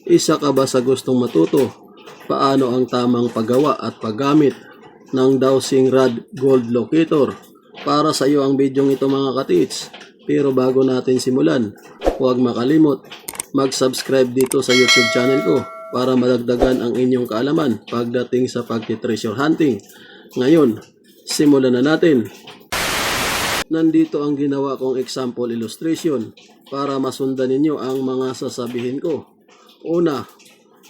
Isa ka ba sa gustong matuto paano ang tamang paggawa at paggamit ng dowsing rod gold locator? Para sa iyo ang bidyong ito mga katits. Pero bago natin simulan, huwag makalimot mag-subscribe dito sa YouTube channel ko para madagdagan ang inyong kaalaman pagdating sa pagti-treasure hunting. Ngayon, simulan na natin. Nandito ang ginawa kong example illustration para masundan ninyo ang mga sasabihin ko. Una,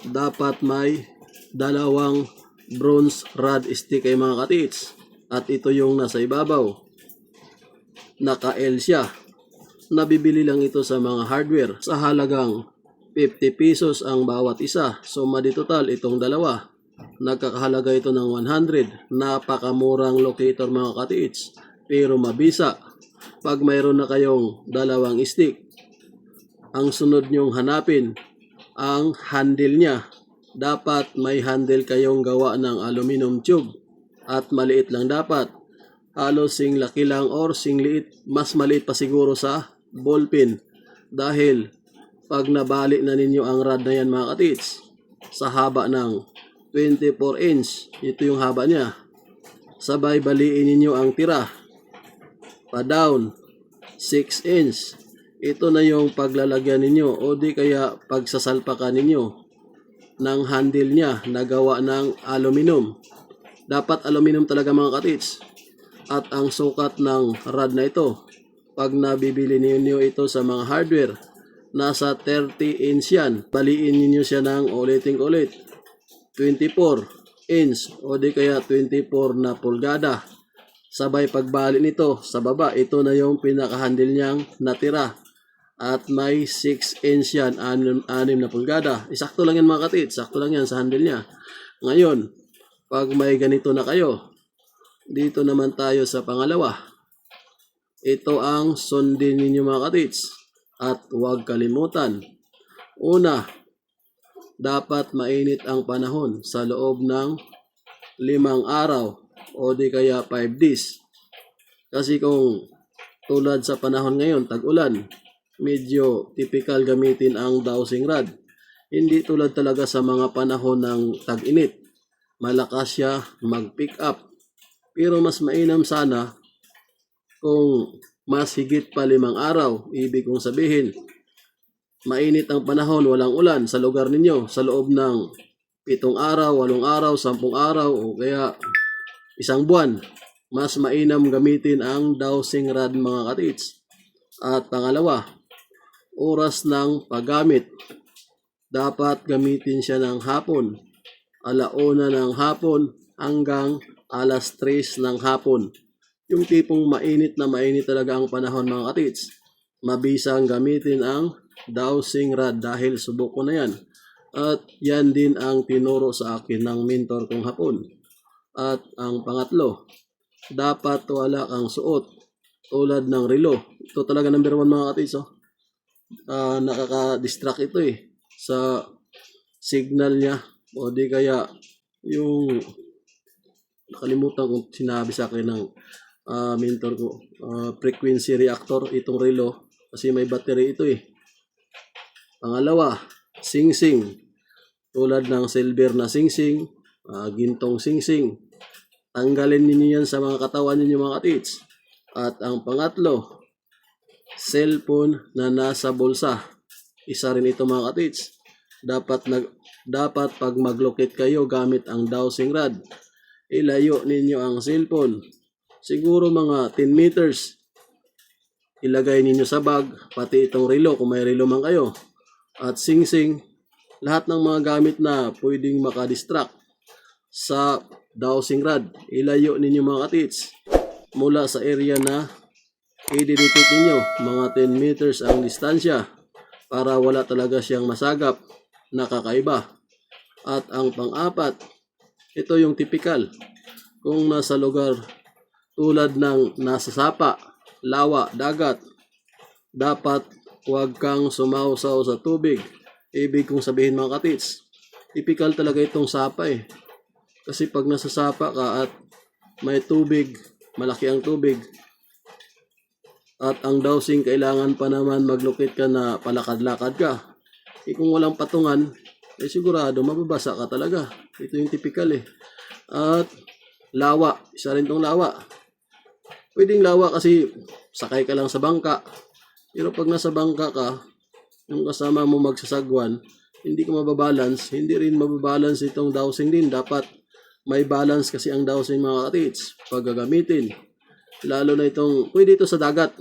dapat may dalawang bronze rod stick ay mga katits. At ito yung nasa ibabaw. Naka-L siya. Nabibili lang ito sa mga hardware sa halagang 50 pesos ang bawat isa. So maditotal itong dalawa. Nagkakahalaga ito ng 100. Napakamurang locator mga katits. Pero mabisa. Pag mayroon na kayong dalawang stick, ang sunod nyong hanapin ang handle niya. Dapat may handle kayong gawa ng aluminum tube at maliit lang dapat. Halos sing laki lang or sing liit, mas maliit pa siguro sa ballpen. Dahil pag nabali na ninyo ang rod na yan mga katits, sa haba ng 24 inch, ito yung haba niya. Sabay baliin ninyo ang tira. Pa down 6 inch. Ito na yung paglalagyan ninyo o di kaya pagsasalpakan ninyo ng handle niya na gawa ng aluminum. Dapat aluminum talaga mga katits. At ang sukat ng rod na ito, pag nabibili niyo ito sa mga hardware, nasa 30 inch yan. Baliin niyo siya ng uliting-ulit. 24 inch o di kaya 24 na pulgada. Sabay pagbalik nito sa baba, ito na yung pinaka-handle niyang natira. At may 6 inch yan, 6 na pulgada. Isakto lang yan mga katits, sakto lang yan sa handle niya. Ngayon, pag may ganito na kayo, dito naman tayo sa pangalawa. Ito ang sundin ninyo mga katits. At huwag kalimutan. Una, dapat mainit ang panahon sa loob ng 5 araw. O di kaya 5 days. Kasi kung tulad sa panahon ngayon, tag-ulan, medyo typical gamitin ang dowsing rod. Hindi tulad talaga sa mga panahon ng tag-init. Malakas siya mag-pick up. Pero mas mainam sana kung mas higit pa 5 araw. Ibig kong sabihin, mainit ang panahon, walang ulan sa lugar ninyo. Sa loob ng 7 araw, 8 araw, 10 araw, o kaya 1 buwan, mas mainam gamitin ang dowsing rod mga katits. At pangalawa, oras ng paggamit. Dapat gamitin siya ng hapon. 1:00 ng hapon hanggang 3:00 ng hapon. Yung tipong mainit na mainit talaga ang panahon mga katits. Mabisang gamitin ang dowsing rod dahil subok ko na yan. At yan din ang tinuro sa akin ng mentor kong hapon. At ang pangatlo, dapat wala kang suot tulad ng relo. Ito talaga number 1 mga katits. Nakaka-distract ito sa signal niya. O di kaya yung nakalimutan kong sinabi sa akin ng mentor ko. Frequency reactor itong relo kasi may battery ito Pangalawa, sing-sing. Tulad ng silver na sing-sing, gintong sing-sing. Tanggalin ninyo yan sa mga katawan ninyo mga katits. At ang pangatlo, cellphone na nasa bulsa. Isa rin ito mga katits. Dapat pag mag-locate kayo gamit ang dowsing rod, ilayo ninyo ang cellphone. Siguro mga 10 meters. Ilagay ninyo sa bag, pati itong relo kung may relo man kayo. At sing-sing, lahat ng mga gamit na pwedeng makadistract sa dowsing rod, ilayo ninyo mga katits mula sa area na i-detect ninyo. Mga 10 meters ang distansya para wala talaga siyang masagap na kakaiba. At ang pang-apat, ito yung typical. Kung nasa lugar tulad ng nasa sapa, lawa, dagat, dapat huwag kang sumausaw sa tubig. Ibig kong sabihin mga katits, typical talaga itong sapa Kasi pag nasa sapa ka at may tubig, malaki ang tubig, at ang dowsing kailangan pa naman maglukit ka na palakad-lakad ka. Kung walang patungan, sigurado mababasa ka talaga. Ito yung typical eh. At lawa, isa rin tong lawa. Pwedeng lawa kasi sakay ka lang sa bangka. Pero pag nasa bangka ka, yung kasama mo magsasagwan, hindi ka mababalance, hindi rin mababalance itong dowsing din. Dapat may balance kasi ang dowsing mga katits pag gagamitin. Lalo na itong, pwede ito sa dagat.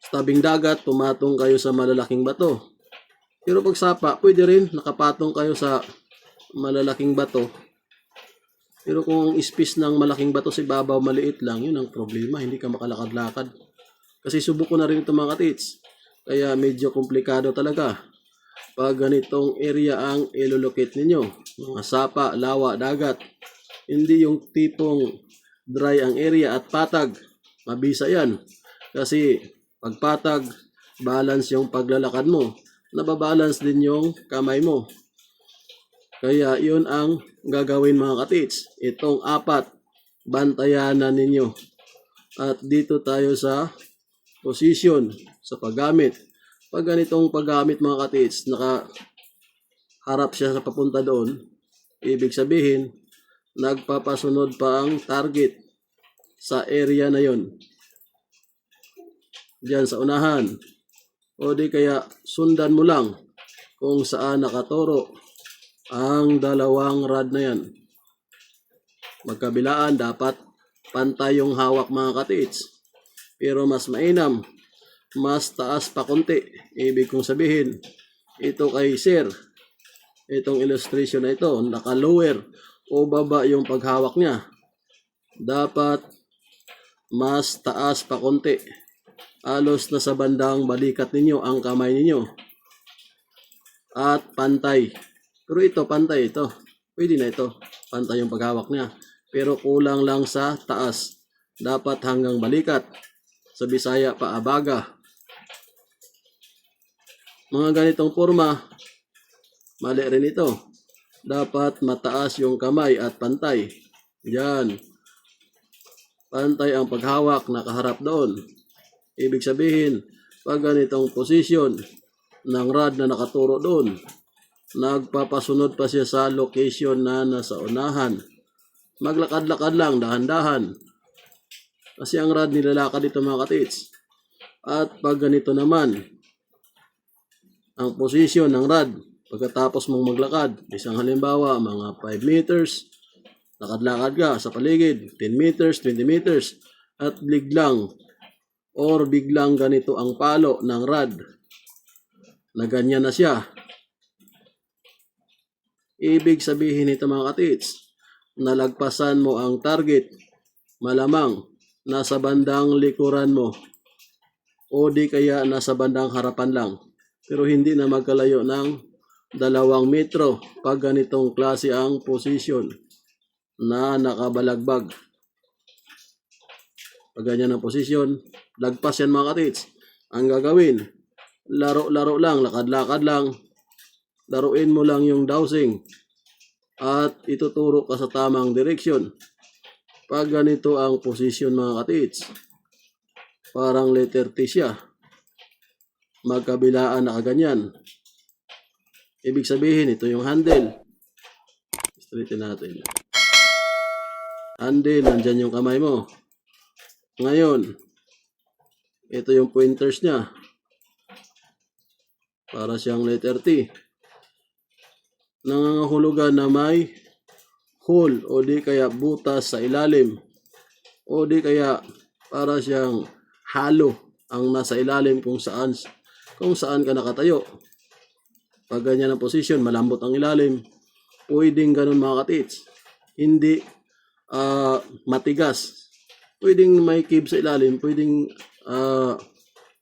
Sa tabing dagat, pumatong kayo sa malalaking bato. Pero pag sapa, pwede rin nakapatong kayo sa malalaking bato. Pero kung ispis ng malaking bato si babaw maliit lang, yun ang problema, hindi ka makalakad-lakad. Kasi subok ko na rin ito mga katits. Kaya medyo komplikado talaga. Pag ganitong area ang ilolocate ninyo, mga sapa, lawa, dagat, hindi yung tipong dry ang area at patag, mabisa yan. Kasi pag patag, balance yung paglalakad mo, nababalance din yung kamay mo. Kaya yun ang gagawin mga katits. Itong 4, bantayan na ninyo. At dito tayo sa position, sa paggamit. Pag ganitong paggamit mga katits, nakaharap siya sa papunta doon, ibig sabihin, nagpapasunod pa ang target sa area na yon. Diyan sa unahan. O di kaya sundan mo lang kung saan nakaturo ang dalawang rod na yan. Magkabilaan, dapat pantay yung hawak mga katits. Pero mas mainam, mas taas pa konti. Ibig kong sabihin, ito kay sir, itong illustration na ito, naka-lower o baba yung paghawak niya. Dapat mas taas pa konti. Alos na sa bandang balikat ninyo ang kamay ninyo. At pantay. Pero ito, pantay ito. Pwede na ito. Pantay yung paghawak niya. Pero kulang lang sa taas. Dapat hanggang balikat. Sa Bisaya, paabaga. Mga ganitong forma, mali rin ito. Dapat mataas yung kamay at pantay. Yan. Pantay ang paghawak, nakaharap doon. Ibig sabihin, pag ganitong position ng rod na nakaturo doon, nagpapasunod pa siya sa location na nasa unahan. Maglakad-lakad lang, dahan-dahan. Kasi ang rod nilalakad ito mga katits. At pag ganito naman, ang position ng rod, pagkatapos mong maglakad, isang halimbawa, mga 5 meters, lakad-lakad ka sa paligid, 10 meters, 20 meters, at biglang ganito ang palo ng rod, na ganyan na siya. Ibig sabihin ito mga katits, nalagpasan mo ang target, malamang nasa bandang likuran mo, o di kaya nasa bandang harapan lang. Pero hindi na magkalayo ng 2 metro pag ganitong klase ang position na nakabalagbag. Pag ganyan ang posisyon, lagpas yan mga katits. Ang gagawin, laro-laro lang, lakad-lakad lang. Laruin mo lang yung dowsing at ituturo ka sa tamang direksyon. Pag ganito ang posisyon mga katits, parang letter T siya. Magkabilaan na kaganyan. Ibig sabihin, ito yung handle. Straighten natin. Handle, nandyan yung kamay mo. Ngayon, ito yung pointers niya. Para siyang letter T. Nangangahulugan na may hole o di kaya butas sa ilalim. O di kaya para siyang halo ang nasa ilalim kung saan ka nakatayo. Pag ganyan ang position, malambot ang ilalim. Pwedeng ganun mga katits. Hindi matigas. Pwedeng may cave sa ilalim, pwedeng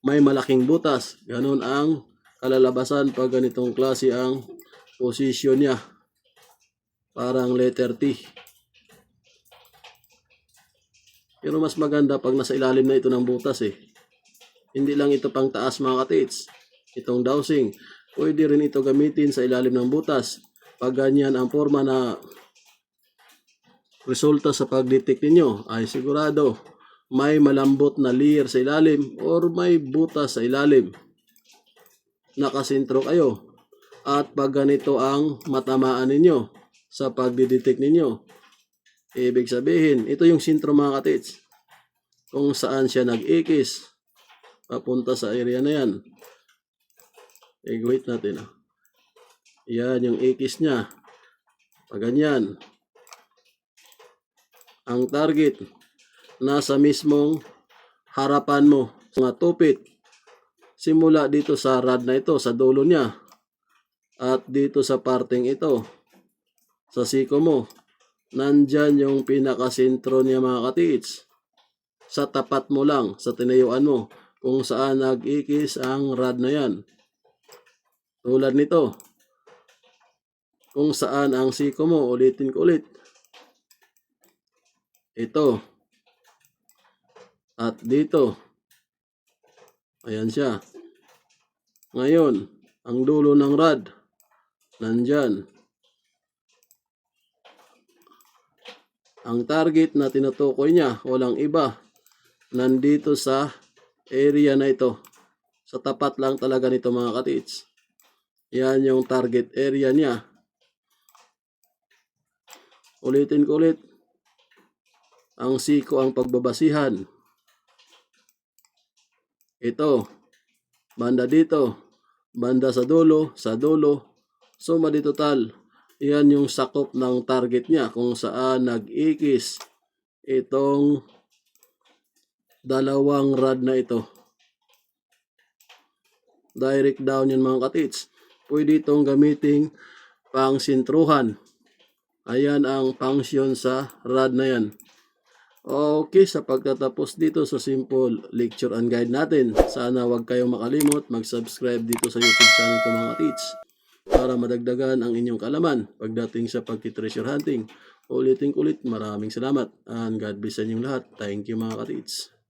may malaking butas. Ganon ang kalalabasan pag ganitong klase ang position niya. Parang letter T. Pero mas maganda pag nasa ilalim na ito ng butas eh. Hindi lang ito pang taas mga katits. Itong dowsing, pwede rin ito gamitin sa ilalim ng butas. Pag ganyan ang forma na resulta sa pag-detect ninyo, ay sigurado may malambot na layer sa ilalim or may butas sa ilalim. nakasintro kayo. At pag ganito ang matamaan ninyo sa pagdidetect ninyo, ibig sabihin, ito yung sintro mga katits, kung saan siya nag-ikis papunta sa area na yan. Wait natin. Yan yung ikis niya. Pag ganyan, ang target nasa mismong harapan mo, mga tupit, simula dito sa rod na ito, sa dulo niya, at dito sa parteng ito, sa siko mo, nandyan yung pinakasentro niya mga katits. Sa tapat mo lang, sa tinayuan mo, kung saan nag-ikis ang rod na yan. Tulad nito, kung saan ang siko mo, ulitin ko ulit, ito, at dito, ayan siya. Ngayon, ang dulo ng rod, nandyan. Ang target na tinutukoy niya, walang iba, nandito sa area na ito. Sa tapat lang talaga nito mga katits. Yan yung target area niya. Ulitin ko ulit. Ang siko ang pagbabasihan. Ito, banda dito, banda sa dulo, suma di total. Yan yung sakop ng target niya kung saan nag-ikis itong dalawang rod na ito. Direct down yan mga katits. Pwede itong gamiting pang sintruhan. Ayan ang function sa rod na yan. Okay, sa pagtatapos dito sa simple lecture and guide natin, sana wag kayong makalimot mag-subscribe dito sa YouTube channel ko mga katits para madagdagan ang inyong kaalaman pagdating sa pagti-treasure hunting. Ulitin-ulit, maraming salamat and God bless sa inyong lahat. Thank you mga katits.